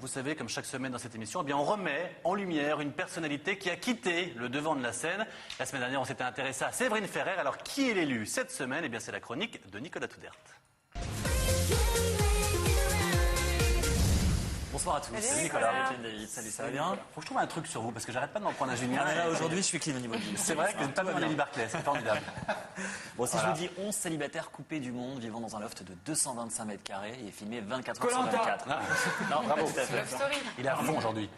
Vous savez, comme chaque semaine dans cette émission, eh bien, on remet en lumière une personnalité qui a quitté le devant de la scène. La semaine dernière, on s'était intéressé à Séverine Ferrer. Alors, qui est l'élu cette semaine? Eh bien, c'est la chronique de Nicolas Toudert. Bonsoir à tous. Salut Salut Nicolas. Salut David. Salut, ça va bien? Faut que je trouve un truc sur vous, parce que j'arrête pas de m'en prendre un Julien. Ah, là, aujourd'hui, je suis clean au niveau du. C'est vrai que je n'ai pas vu Nelly Barclay, c'est formidable. Bon, si Voilà. je vous dis 11 célibataires coupés du monde, vivant dans un loft de 225 mètres carrés et filmé 24 heures sur 24. Non, Bravo. pas tout à fait. Love Story. Il est à fond aujourd'hui.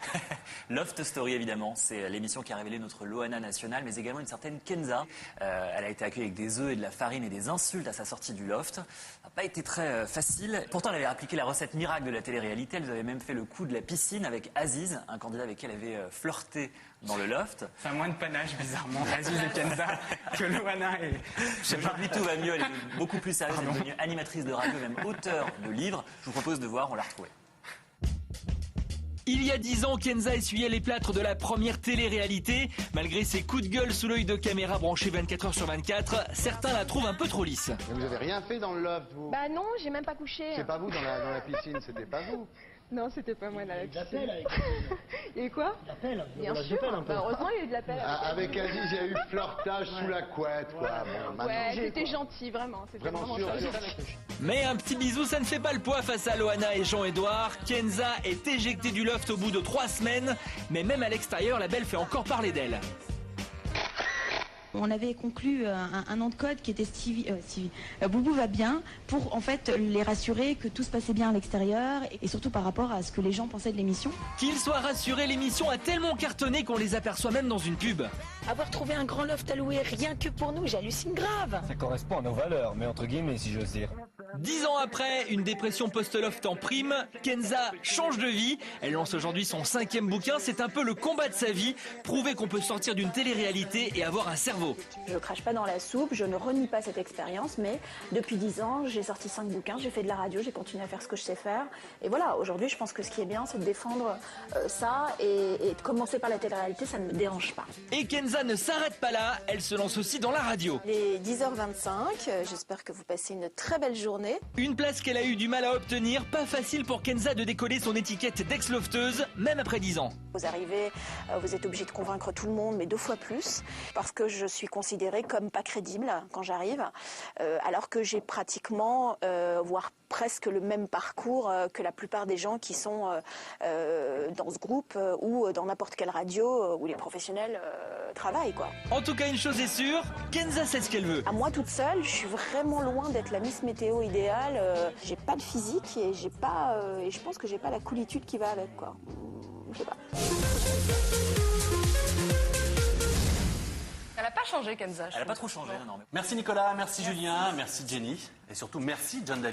Loft Story, évidemment, c'est l'émission qui a révélé notre Loana nationale, mais également une certaine Kenza. Elle a été accueillie avec des œufs et de la farine et des insultes à sa sortie du loft. Ça n'a pas été très facile. Pourtant, elle avait appliqué la recette miracle de la télé-réalité. Elle avait même fait le coup de la piscine avec Aziz, un candidat avec qui elle avait flirté dans le loft. Ça a moins de panache, bizarrement, Aziz et Kenza, que Loana et... Aujourd'hui, tout va mieux. Elle est beaucoup plus sérieuse. Elle est devenue animatrice de radio, même auteure de livres. Je vous propose de voir, on l'a retrouvée. Il y a 10 ans, Kenza essuyait les plâtres de la première télé-réalité. Malgré ses coups de gueule sous l'œil de caméra branché 24 heures sur 24, certains la trouvent un peu trop lisse. Mais vous avez rien fait dans le loft, vous? Bah non, j'ai même pas couché. C'est pas vous dans la piscine, c'était pas vous. Non, c'était pas moi dans la piscine. L'appel avec... Il y a eu quoi? L'appel, Bien sûr. Bah, heureusement, il y a eu de l'appel. Avec Aziz, il y a eu flirtage sous la couette, quoi. Bon, maintenant, Ouais, c'était gentil, vraiment. C'était Vraiment vraiment sûr, gentil. Mais un petit bisou, ça ne fait pas le poids face à Loana et Jean-Édouard. Kenza est éjectée du loft au bout de 3 semaines. Mais même à l'extérieur, la belle fait encore parler d'elle. On avait conclu un nom de code qui était Boubou va bien, pour en fait les rassurer que tout se passait bien à l'extérieur et surtout par rapport à ce que les gens pensaient de l'émission. Qu'ils soient rassurés, l'émission a tellement cartonné qu'on les aperçoit même dans une pub. Avoir trouvé un grand loft à louer rien que pour nous, j'hallucine grave. Ça correspond à nos valeurs, mais entre guillemets, si j'ose dire. 10 ans après, une dépression post-loft en prime, Kenza change de vie. Elle lance aujourd'hui son 5e bouquin. C'est un peu le combat de sa vie. Prouver qu'on peut sortir d'une télé-réalité et avoir un cerveau. Je crache pas dans la soupe, je ne renie pas cette expérience, mais depuis 10 ans, j'ai sorti 5 bouquins, j'ai fait de la radio, j'ai continué à faire ce que je sais faire. Et voilà, aujourd'hui, je pense que ce qui est bien, c'est de défendre ça et de commencer par la télé-réalité, ça ne me dérange pas. Et Kenza ne s'arrête pas là. Elle se lance aussi dans la radio. Il est 10h25, j'espère que vous passez une très belle journée. Une place qu'elle a eu du mal à obtenir. Pas facile pour Kenza de décoller son étiquette d'ex-lofteuse, même après 10 ans. Vous arrivez, vous êtes obligé de convaincre tout le monde, mais 2 fois plus, parce que je suis considérée comme pas crédible quand j'arrive, alors que j'ai pratiquement, voire presque le même parcours que la plupart des gens qui sont dans ce groupe ou dans n'importe quelle radio où les professionnels travaillent, quoi. En tout cas, une chose est sûre, Kenza sait ce qu'elle veut. À moi toute seule, je suis vraiment loin d'être la Miss Météo idéale. J'ai pas de physique et j'ai pas, et je pense que j'ai pas la coolitude qui va avec, quoi. Je sais pas. Elle a pas changé, Kenza. Elle n'a pas trop changé, non, mais... Merci Nicolas, merci Julien, merci Jenny. Et surtout, merci John David.